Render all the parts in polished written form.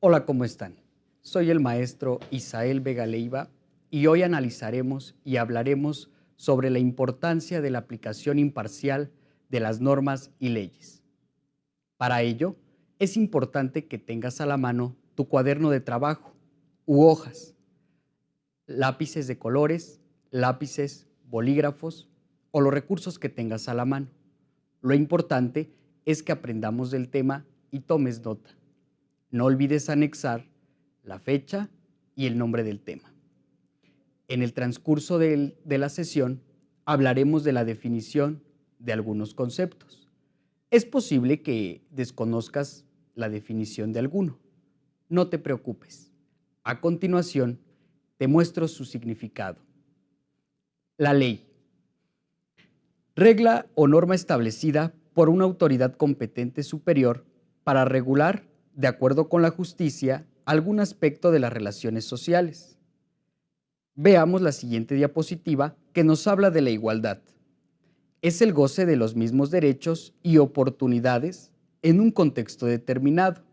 Hola, ¿cómo están? Soy el maestro Isael Vega Leiva y hoy analizaremos y hablaremos sobre la importancia de la aplicación imparcial de las normas y leyes. Para ello, es importante que tengas a la mano tu cuaderno de trabajo u hojas, lápices de colores, lápices, bolígrafos o los recursos que tengas a la mano. Lo importante es que aprendamos del tema y tomes nota. No olvides anexar la fecha y el nombre del tema. En el transcurso de la sesión hablaremos de la definición de algunos conceptos. Es posible que desconozcas la definición de alguno. No te preocupes. A continuación, te muestro su significado. La ley. Regla o norma establecida por una autoridad competente superior para regular, de acuerdo con la justicia, algún aspecto de las relaciones sociales. Veamos la siguiente diapositiva que nos habla de la igualdad. Es el goce de los mismos derechos y oportunidades en un contexto determinado.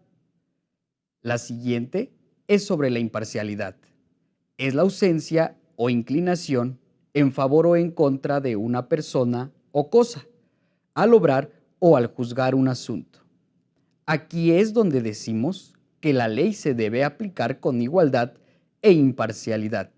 La siguiente es sobre la imparcialidad. Es la ausencia o inclinación en favor o en contra de una persona o cosa, al obrar o al juzgar un asunto. Aquí es donde decimos que la ley se debe aplicar con igualdad e imparcialidad.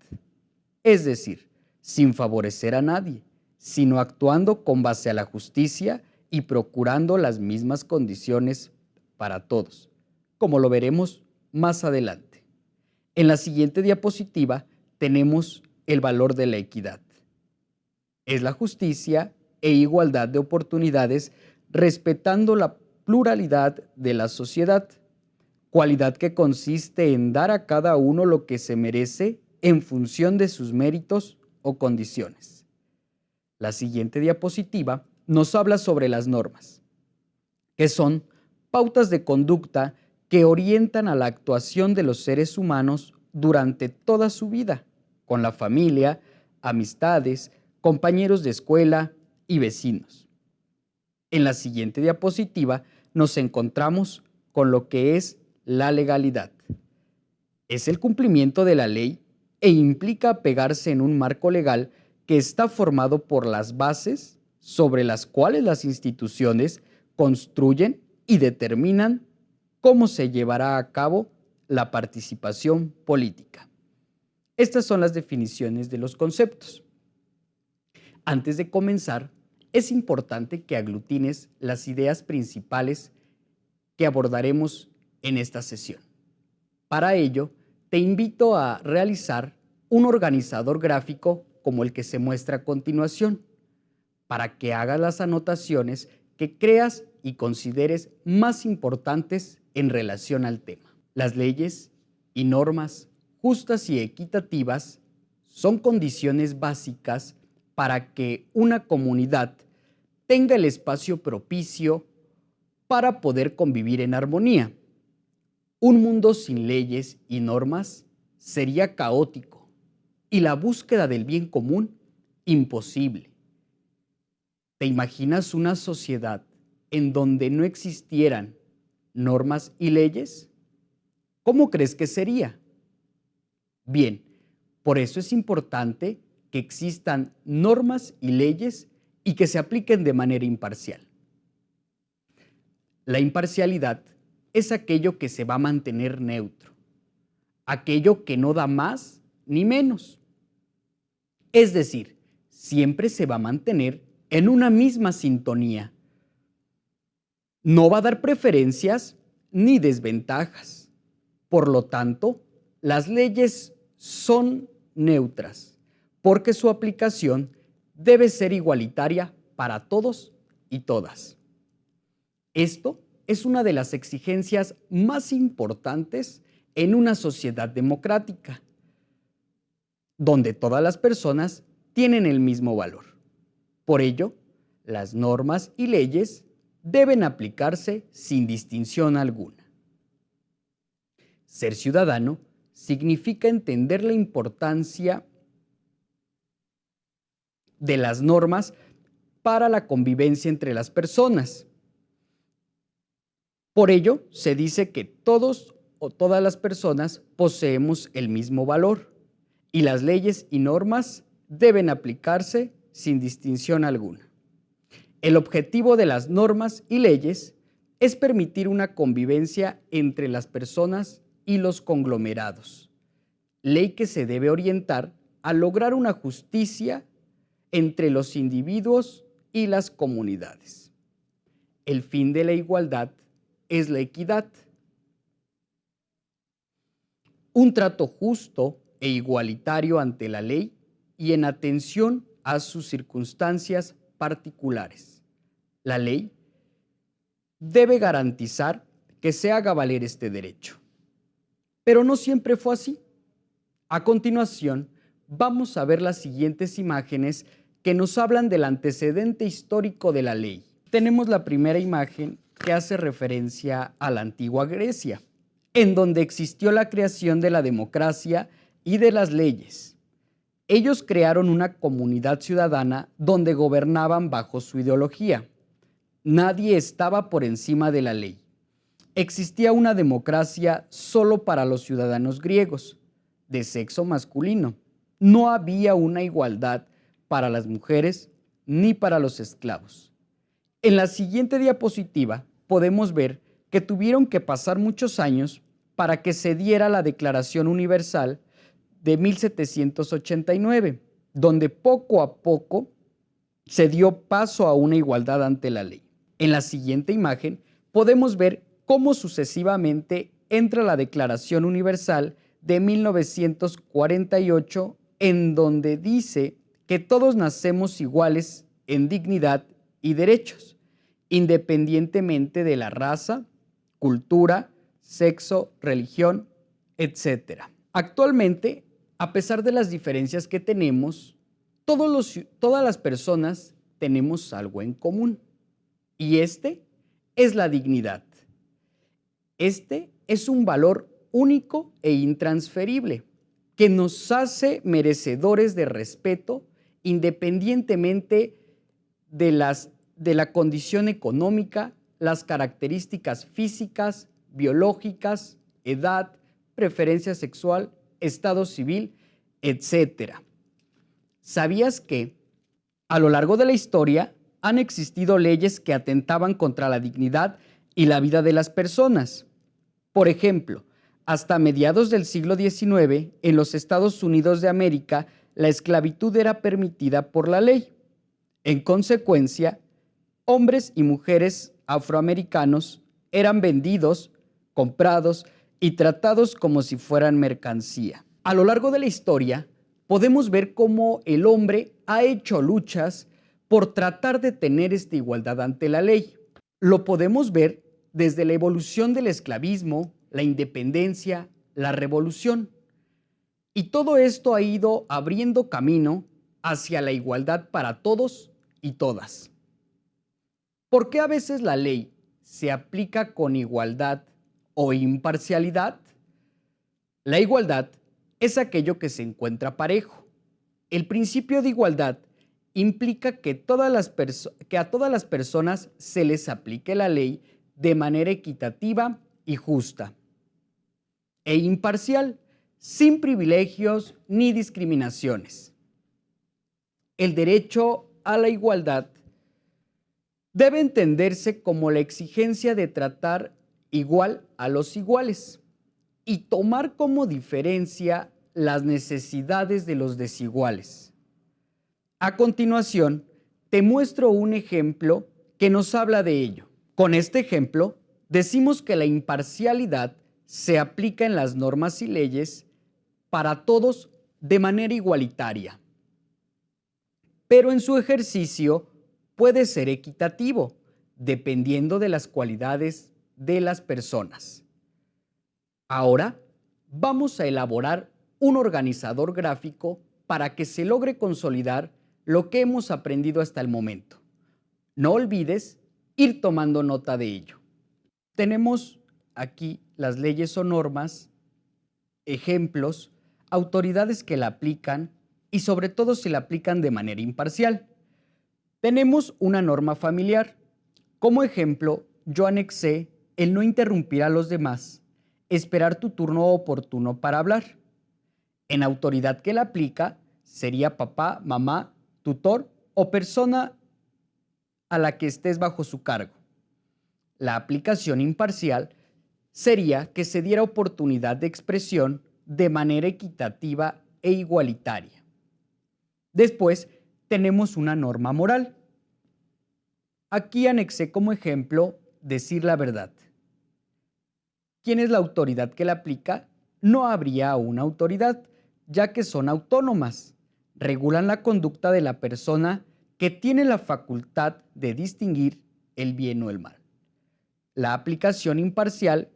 Es decir, sin favorecer a nadie, sino actuando con base a la justicia y procurando las mismas condiciones para todos, como lo veremos más adelante. En la siguiente diapositiva tenemos el valor de la equidad. Es la justicia e igualdad de oportunidades respetando la pluralidad de la sociedad, cualidad que consiste en dar a cada uno lo que se merece en función de sus méritos o condiciones. La siguiente diapositiva nos habla sobre las normas, que son pautas de conducta que orientan a la actuación de los seres humanos durante toda su vida, con la familia, amistades, compañeros de escuela y vecinos. En la siguiente diapositiva nos encontramos con lo que es la legalidad. Es el cumplimiento de la ley e implica apegarse en un marco legal que está formado por las bases sobre las cuales las instituciones construyen y determinan cómo se llevará a cabo la participación política. Estas son las definiciones de los conceptos. Antes de comenzar, es importante que aglutines las ideas principales que abordaremos en esta sesión. Para ello, te invito a realizar un organizador gráfico como el que se muestra a continuación, para que hagas las anotaciones que creas y consideres más importantes en relación al tema. Las leyes y normas justas y equitativas son condiciones básicas para que una comunidad tenga el espacio propicio para poder convivir en armonía. Un mundo sin leyes y normas sería caótico y la búsqueda del bien común imposible. ¿Te imaginas una sociedad en donde no existieran normas y leyes? ¿Cómo crees que sería? Bien, por eso es importante que existan normas y leyes y que se apliquen de manera imparcial. La imparcialidad es aquello que se va a mantener neutro, aquello que no da más ni menos. Es decir, siempre se va a mantener en una misma sintonía. No va a dar preferencias ni desventajas. Por lo tanto, las leyes son neutras, porque su aplicación debe ser igualitaria para todos y todas. Esto es una de las exigencias más importantes en una sociedad democrática, donde todas las personas tienen el mismo valor. Por ello, las normas y leyes deben aplicarse sin distinción alguna. Ser ciudadano significa entender la importancia de las normas para la convivencia entre las personas. Por ello, se dice que todos o todas las personas poseemos el mismo valor y las leyes y normas deben aplicarse sin distinción alguna. El objetivo de las normas y leyes es permitir una convivencia entre las personas y los conglomerados, ley que se debe orientar a lograr una justicia entre los individuos y las comunidades. El fin de la igualdad es la equidad. Un trato justo e igualitario ante la ley y en atención a sus circunstancias particulares. La ley debe garantizar que se haga valer este derecho. Pero no siempre fue así. A continuación, vamos a ver las siguientes imágenes que nos hablan del antecedente histórico de la ley. Tenemos la primera imagen que hace referencia a la antigua Grecia, en donde existió la creación de la democracia y de las leyes. Ellos crearon una comunidad ciudadana donde gobernaban bajo su ideología. Nadie estaba por encima de la ley. Existía una democracia solo para los ciudadanos griegos, de sexo masculino. No había una igualdad para las mujeres ni para los esclavos. En la siguiente diapositiva podemos ver que tuvieron que pasar muchos años para que se diera la Declaración Universal de 1789, donde poco a poco se dio paso a una igualdad ante la ley. En la siguiente imagen podemos ver cómo sucesivamente entra la Declaración Universal de 1948, en donde dice que todos nacemos iguales en dignidad y derechos, independientemente de la raza, cultura, sexo, religión, etc. Actualmente, a pesar de las diferencias que tenemos, todas las personas tenemos algo en común, y este es la dignidad. Este es un valor único e intransferible que nos hace merecedores de respeto independientemente de la condición económica, las características físicas, biológicas, edad, preferencia sexual, estado civil, etc. ¿Sabías que a lo largo de la historia han existido leyes que atentaban contra la dignidad y la vida de las personas? Por ejemplo, hasta mediados del siglo XIX, en los Estados Unidos de América, la esclavitud era permitida por la ley. En consecuencia, hombres y mujeres afroamericanos eran vendidos, comprados y tratados como si fueran mercancía. A lo largo de la historia, podemos ver cómo el hombre ha hecho luchas por tratar de tener esta igualdad ante la ley. Lo podemos ver desde la evolución del esclavismo, la independencia, la revolución. Y todo esto ha ido abriendo camino hacia la igualdad para todos y todas. ¿Por qué a veces la ley se aplica con igualdad o imparcialidad? La igualdad es aquello que se encuentra parejo. El principio de igualdad implica que a todas las personas se les aplique la ley de manera equitativa y justa, e imparcial, sin privilegios ni discriminaciones. El derecho a la igualdad debe entenderse como la exigencia de tratar igual a los iguales y tomar como diferencia las necesidades de los desiguales. A continuación, te muestro un ejemplo que nos habla de ello. Con este ejemplo, decimos que la imparcialidad se aplica en las normas y leyes para todos de manera igualitaria, pero en su ejercicio puede ser equitativo, dependiendo de las cualidades de las personas. Ahora vamos a elaborar un organizador gráfico para que se logre consolidar lo que hemos aprendido hasta el momento. No olvides ir tomando nota de ello. Tenemos aquí las leyes o normas, ejemplos, autoridades que la aplican y sobre todo si la aplican de manera imparcial. Tenemos una norma familiar. Como ejemplo, yo anexé el no interrumpir a los demás, esperar tu turno oportuno para hablar. En autoridad que la aplica sería papá, mamá, tutor o persona a la que estés bajo su cargo. La aplicación imparcial sería que se diera oportunidad de expresión de manera equitativa e igualitaria. Después tenemos una norma moral. Aquí anexé como ejemplo decir la verdad. ¿Quién es la autoridad que la aplica? No habría una autoridad, ya que son autónomas. Regulan la conducta de la persona que tiene la facultad de distinguir el bien o el mal. La aplicación imparcial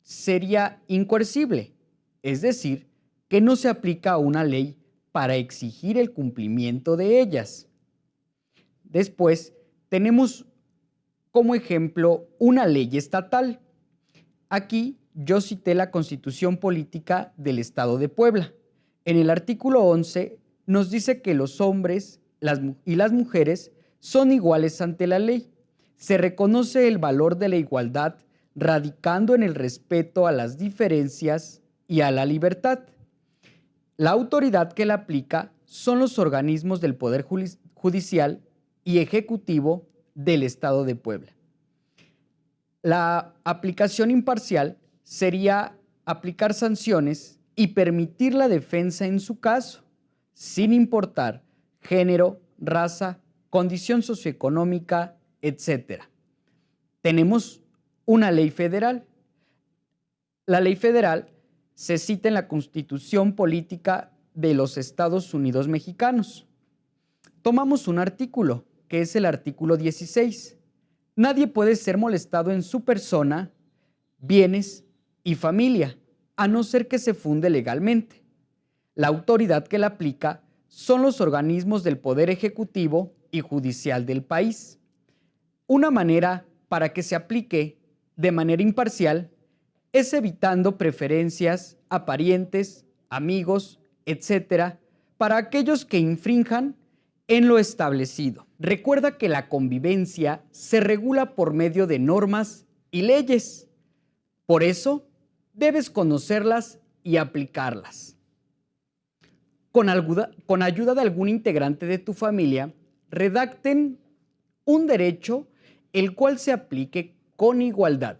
sería incoercible, es decir, que no se aplica a una ley para exigir el cumplimiento de ellas. Después, tenemos como ejemplo una ley estatal. Aquí yo cité la Constitución Política del Estado de Puebla. En el artículo 11 nos dice que los hombres y las mujeres son iguales ante la ley. Se reconoce el valor de la igualdad radicando en el respeto a las diferencias y a la libertad. La autoridad que la aplica son los organismos del Poder Judicial y Ejecutivo del Estado de Puebla. La aplicación imparcial sería aplicar sanciones y permitir la defensa en su caso, sin importar género, raza, condición socioeconómica, etc. Tenemos una ley federal. La ley federal se cita en la Constitución Política de los Estados Unidos Mexicanos. Tomamos un artículo, que es el artículo 16. Nadie puede ser molestado en su persona, bienes y familia, a no ser que se funde legalmente. La autoridad que la aplica son los organismos del Poder Ejecutivo y Judicial del país. Una manera para que se aplique de manera imparcial es evitando preferencias a parientes, amigos, etc., para aquellos que infrinjan en lo establecido. Recuerda que la convivencia se regula por medio de normas y leyes. Por eso, debes conocerlas y aplicarlas. Con ayuda de algún integrante de tu familia, redacten un derecho el cual se aplique con igualdad,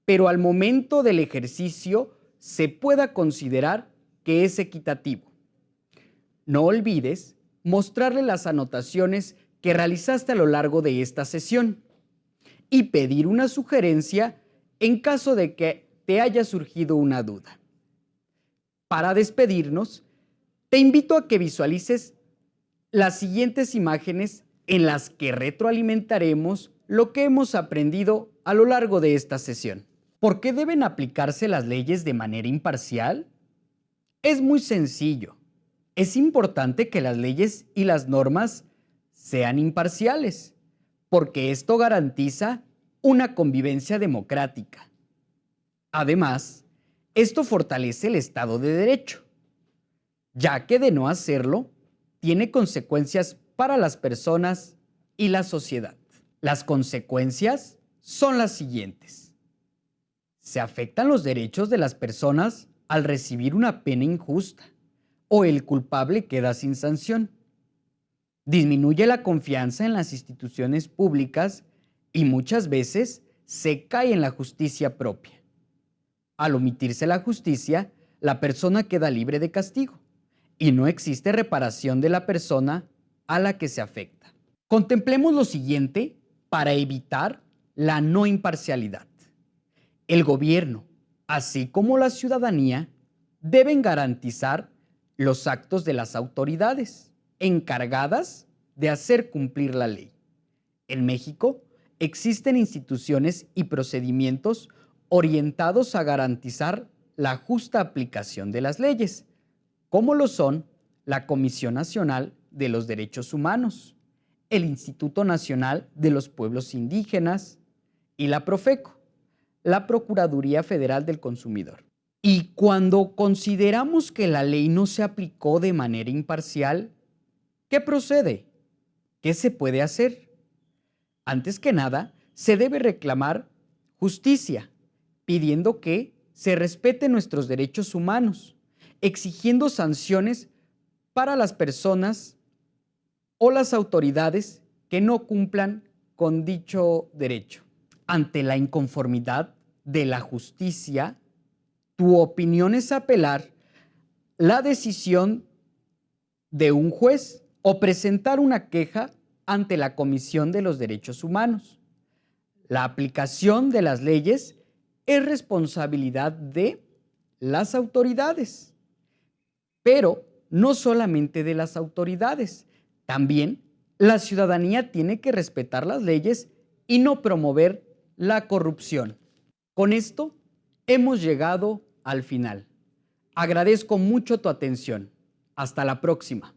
pero al momento del ejercicio se pueda considerar que es equitativo. No olvides mostrarle las anotaciones que realizaste a lo largo de esta sesión y pedir una sugerencia en caso de que te haya surgido una duda. Para despedirnos, te invito a que visualices las siguientes imágenes en las que retroalimentaremos lo que hemos aprendido a lo largo de esta sesión. ¿Por qué deben aplicarse las leyes de manera imparcial? Es muy sencillo. Es importante que las leyes y las normas sean imparciales, porque esto garantiza una convivencia democrática. Además, esto fortalece el Estado de Derecho, ya que de no hacerlo, tiene consecuencias para las personas y la sociedad. Las consecuencias son las siguientes. Se afectan los derechos de las personas al recibir una pena injusta o el culpable queda sin sanción. Disminuye la confianza en las instituciones públicas y muchas veces se cae en la justicia propia. Al omitirse la justicia, la persona queda libre de castigo y no existe reparación de la persona a la que se afecta. Contemplemos lo siguiente para evitar la no imparcialidad. El gobierno, así como la ciudadanía, deben garantizar los actos de las autoridades encargadas de hacer cumplir la ley. En México existen instituciones y procedimientos orientados a garantizar la justa aplicación de las leyes, como lo son la Comisión Nacional de los Derechos Humanos, el Instituto Nacional de los Pueblos Indígenas y la Profeco, la Procuraduría Federal del Consumidor. Y cuando consideramos que la ley no se aplicó de manera imparcial, ¿qué procede? ¿Qué se puede hacer? Antes que nada, se debe reclamar justicia, pidiendo que se respeten nuestros derechos humanos, exigiendo sanciones para las personas o las autoridades que no cumplan con dicho derecho. Ante la inconformidad de la justicia, tu opinión es apelar la decisión de un juez o presentar una queja ante la Comisión de los Derechos Humanos. La aplicación de las leyes es responsabilidad de las autoridades, pero no solamente de las autoridades, también la ciudadanía tiene que respetar las leyes y no promover la corrupción. Con esto hemos llegado al final. Agradezco mucho tu atención. Hasta la próxima.